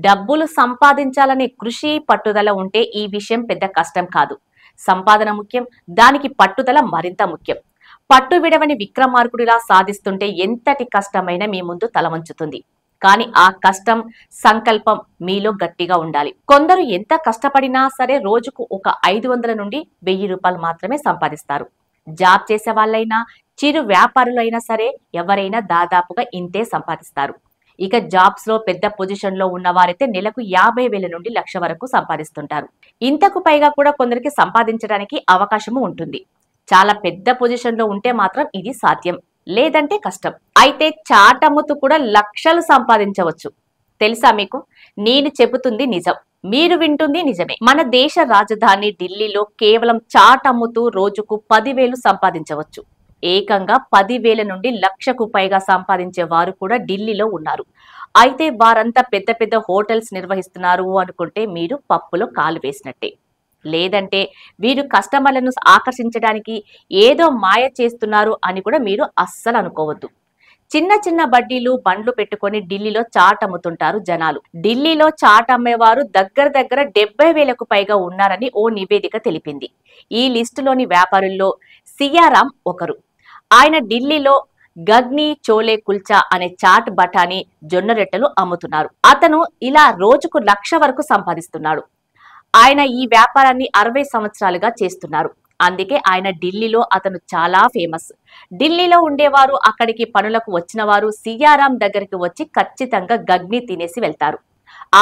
డబ్బులు సంపాదించాలనే కృషి పట్టుదల ఉంటే ఈ విషయం పెద్ద కష్టం కాదు. సంపాదన ముఖ్యం, దానికి పట్టుదల మరింత ముఖ్యం. పట్టు విడవని విక్రమార్కుడిలా సాధిస్తుంటే ఎంతటి కష్టమైనా మీ ముందు తలవంచుతుంది. కానీ ఆ కష్టం, సంకల్పం మీలో గట్టిగా ఉండాలి. కొందరు ఎంత కష్టపడినా సరే రోజుకు ఒక 500 నుండి 1000 రూపాయలు మాత్రమే సంపాదిస్తారు. జాబ్ చేసే వాళ్ళైనా, చిరు వ్యాపారులైనా సరే ఎవరైనా దాదాపుగా ఇంతే సంపాదిస్తారు. ఇక జాబ్స్ లో పెద్ద పొజిషన్ లో ఉన్న వారైతే నెలకు 50,000 నుండి 1,00,000 వరకు సంపాదిస్తుంటారు. ఇంతకు పైగా కూడా కొందరికి సంపాదించడానికి అవకాశము ఉంటుంది. చాలా పెద్ద పొజిషన్ లో ఉంటే మాత్రం ఇది సాధ్యం, లేదంటే కష్టం. అయితే చాట్ అమ్ముతూ కూడా లక్షలు సంపాదించవచ్చు. తెలుసా మీకు? నేను చెబుతుంది నిజం, మీరు వింటుంది నిజమే. మన దేశ రాజధాని ఢిల్లీలో కేవలం చాట్ అమ్ముతూ రోజుకు 10,000 సంపాదించవచ్చు. ఏకంగా 10,000 నుండి 1,00,000కు పైగా సంపాదించే వారు కూడా ఢిల్లీలో ఉన్నారు. అయితే వారంతా పెద్ద పెద్ద హోటల్స్ నిర్వహిస్తున్నారు అనుకుంటే మీరు పప్పులో కాలు వేసినట్టే. లేదంటే వీరు కస్టమర్లను ఆకర్షించడానికి ఏదో మాయ చేస్తున్నారు అని కూడా మీరు అస్సలు అనుకోవద్దు. చిన్న చిన్న బడ్డీలు, బండ్లు పెట్టుకొని ఢిల్లీలో చాట్ అమ్ముతుంటారు జనాలు. ఢిల్లీలో చాట్ అమ్మేవారు దగ్గర దగ్గర 70,000కు పైగా ఉన్నారని ఓ నివేదిక తెలిపింది. ఈ లిస్టులోని వ్యాపారుల్లో సియారాం ఒకరు. ఆయన ఢిల్లీలో గగ్ని చోలే కుల్చా అనే చాట్ బఠానీ, జొన్న రొట్టెలు అమ్ముతున్నారు. అతను ఇలా రోజుకు 1,00,000 వరకు సంపాదిస్తున్నాడు. ఆయన ఈ వ్యాపారాన్ని 60 సంవత్సరాలుగా చేస్తున్నారు. అందుకే ఆయన ఢిల్లీలో అతను చాలా ఫేమస్. ఢిల్లీలో ఉండేవారు, అక్కడికి పనులకు వచ్చిన వారు సియారాం దగ్గరికి వచ్చి ఖచ్చితంగా గగ్ని తినేసి వెళ్తారు.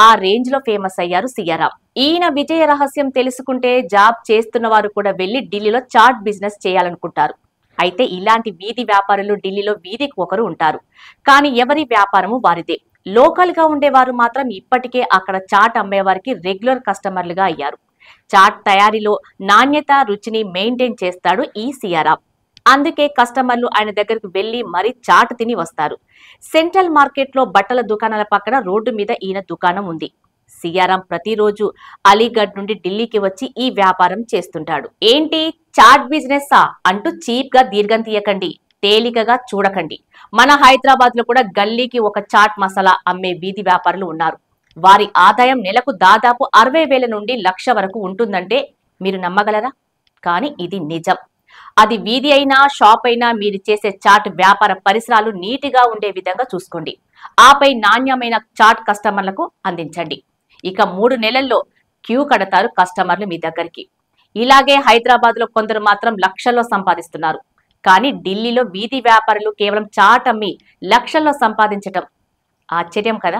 ఆ రేంజ్ లో ఫేమస్ అయ్యారు సియారాం. ఈయన విజయ రహస్యం తెలుసుకుంటే జాబ్ చేస్తున్న వారు కూడా వెళ్లి ఢిల్లీలో చాట్ బిజినెస్ చేయాలనుకుంటారు. అయితే ఇలాంటి వీధి వ్యాపారులు ఢిల్లీలో వీధికి ఒకరు ఉంటారు. కానీ ఎవరి వ్యాపారము వారిదే. లోకల్ గా ఉండేవారు మాత్రం ఇప్పటికే అక్కడ చాట్ అమ్మేవారికి రెగ్యులర్ కస్టమర్లుగా అయ్యారు. చాట్ తయారీలో నాణ్యత, రుచిని మెయింటైన్ చేస్తాడు ఈ సియారాం. అందుకే కస్టమర్లు ఆయన దగ్గరకు వెళ్లి మరీ చాట్ తిని వస్తారు. సెంట్రల్ మార్కెట్ లో బట్టల దుకాణాల పక్కన రోడ్డు మీద ఈయన దుకాణం ఉంది. సియారాం ప్రతిరోజు అలీగఢ్ నుండి ఢిల్లీకి వచ్చి ఈ వ్యాపారం చేస్తుంటాడు. ఏంటి చాట్ బిజినెస్ అంటూ చీప్ గా దీర్ఘం తీయకండి, తేలికగా చూడకండి. మన హైదరాబాద్ లో కూడా గల్లీకి ఒక చాట్ మసాలా అమ్మే వీధి వ్యాపారులు ఉన్నారు. వారి ఆదాయం నెలకు దాదాపు 60,000 నుండి 1,00,000 వరకు ఉంటుందంటే మీరు నమ్మగలరా? కానీ ఇది నిజం. అది వీధి అయినా, షాప్ అయినా మీరు చేసే చాట్ వ్యాపార పరిసరాలు నీటిగా ఉండే విధంగా చూసుకోండి. ఆపై నాణ్యమైన చాట్ కస్టమర్లకు అందించండి. ఇక 3 నెలల్లో క్యూ కడతారు కస్టమర్లు మీ దగ్గరికి. ఇలాగే హైదరాబాద్ లో కొందరు మాత్రం లక్షల్లో సంపాదిస్తున్నారు. కానీ ఢిల్లీలో వీధి వ్యాపారులు కేవలం చాట్ అమ్మి లక్షల్లో సంపాదించటం ఆశ్చర్యం కదా.